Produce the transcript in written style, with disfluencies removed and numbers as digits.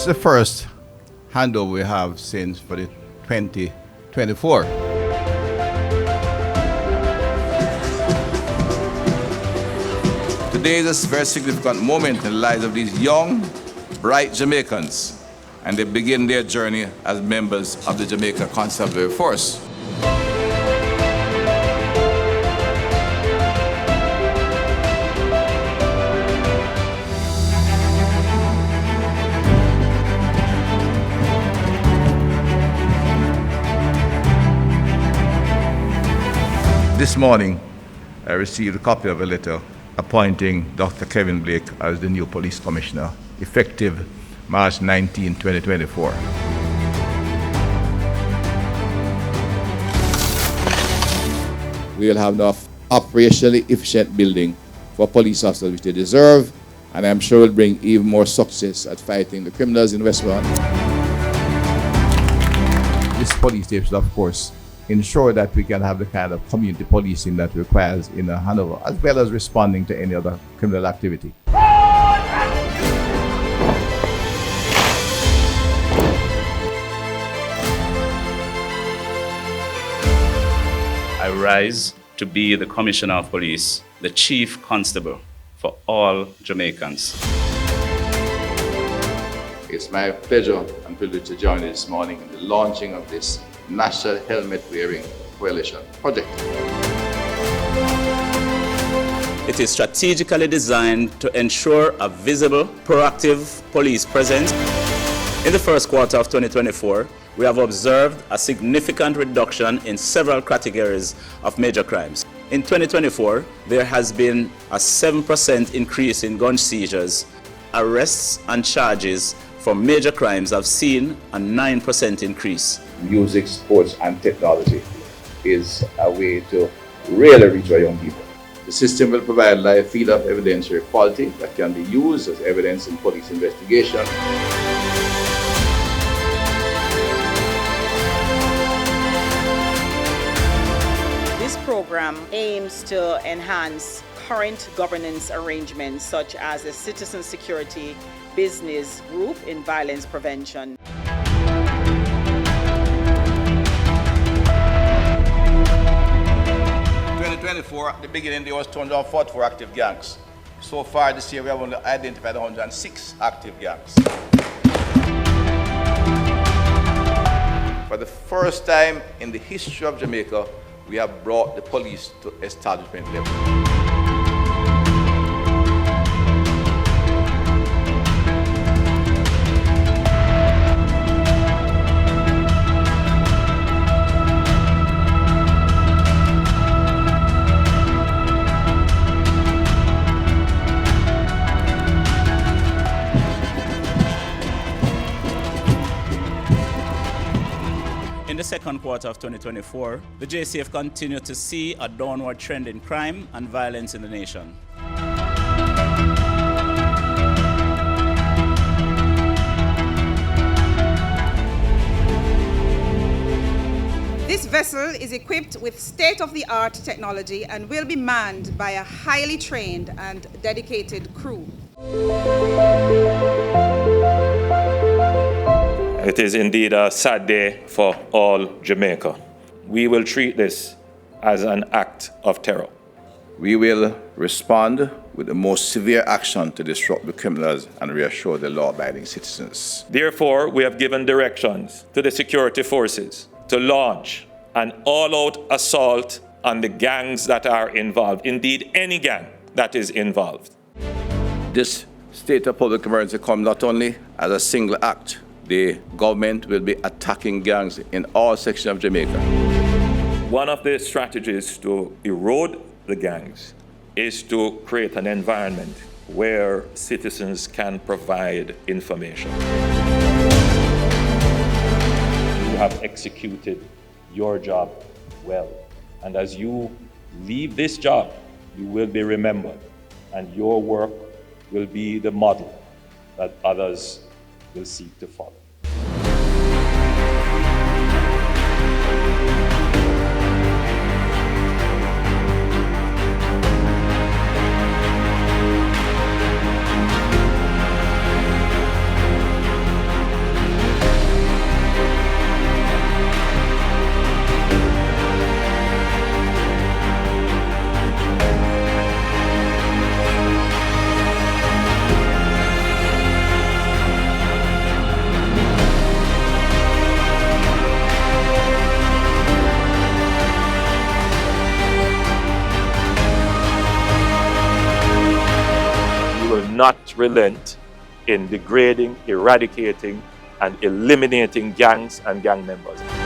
This is the first handover we have since for the 2024. Today is a very significant moment in the lives of these young, bright Jamaicans, and they begin their journey as members of the Jamaica Constabulary Force. This morning, I received a copy of a letter appointing Dr. Kevin Blake as the new police commissioner, effective March 19, 2024. We will have enough operationally efficient building for police officers which they deserve, and I'm sure will bring even more success at fighting the criminals in Westbourne. This police station, of course, ensure that we can have the kind of community policing that requires in Hanover, as well as responding to any other criminal activity. I rise to be the Commissioner of Police, the Chief Constable for all Jamaicans. It's my pleasure and privilege to join you this morning in the launching of this National Helmet Wearing Coalition project. It is strategically designed to ensure a visible, proactive police presence. In the first quarter of 2024, we have observed a significant reduction in several categories of major crimes. In 2024, there has been a 7% increase in gun seizures. Arrests and charges for major crimes have seen a 9% increase. Music, sports, and technology is a way to really reach our young people. The system will provide live feed of evidentiary quality that can be used as evidence in police investigation. This program aims to enhance current governance arrangements such as the Citizen Security Business Group in Violence Prevention. At the beginning, there was 244 active gangs. So far this year, we have only identified 106 active gangs. For the first time in the history of Jamaica, we have brought the police to establishment level. In the second quarter of 2024, the JCF continued to see a downward trend in crime and violence in the nation. This vessel is equipped with state-of-the-art technology and will be manned by a highly trained and dedicated crew. It is indeed a sad day for all Jamaica. We will treat this as an act of terror. We will respond with the most severe action to disrupt the criminals and reassure the law-abiding citizens. Therefore, we have given directions to the security forces to launch an all-out assault on the gangs that are involved, indeed any gang that is involved. This state of public emergency comes not only as a single act. The government will be attacking gangs in all sections of Jamaica. One of the strategies to erode the gangs is to create an environment where citizens can provide information. You have executed your job well, and as you leave this job, you will be remembered, and your work will be the model that others will seek to follow. not relent in degrading, eradicating, and eliminating gangs and gang members.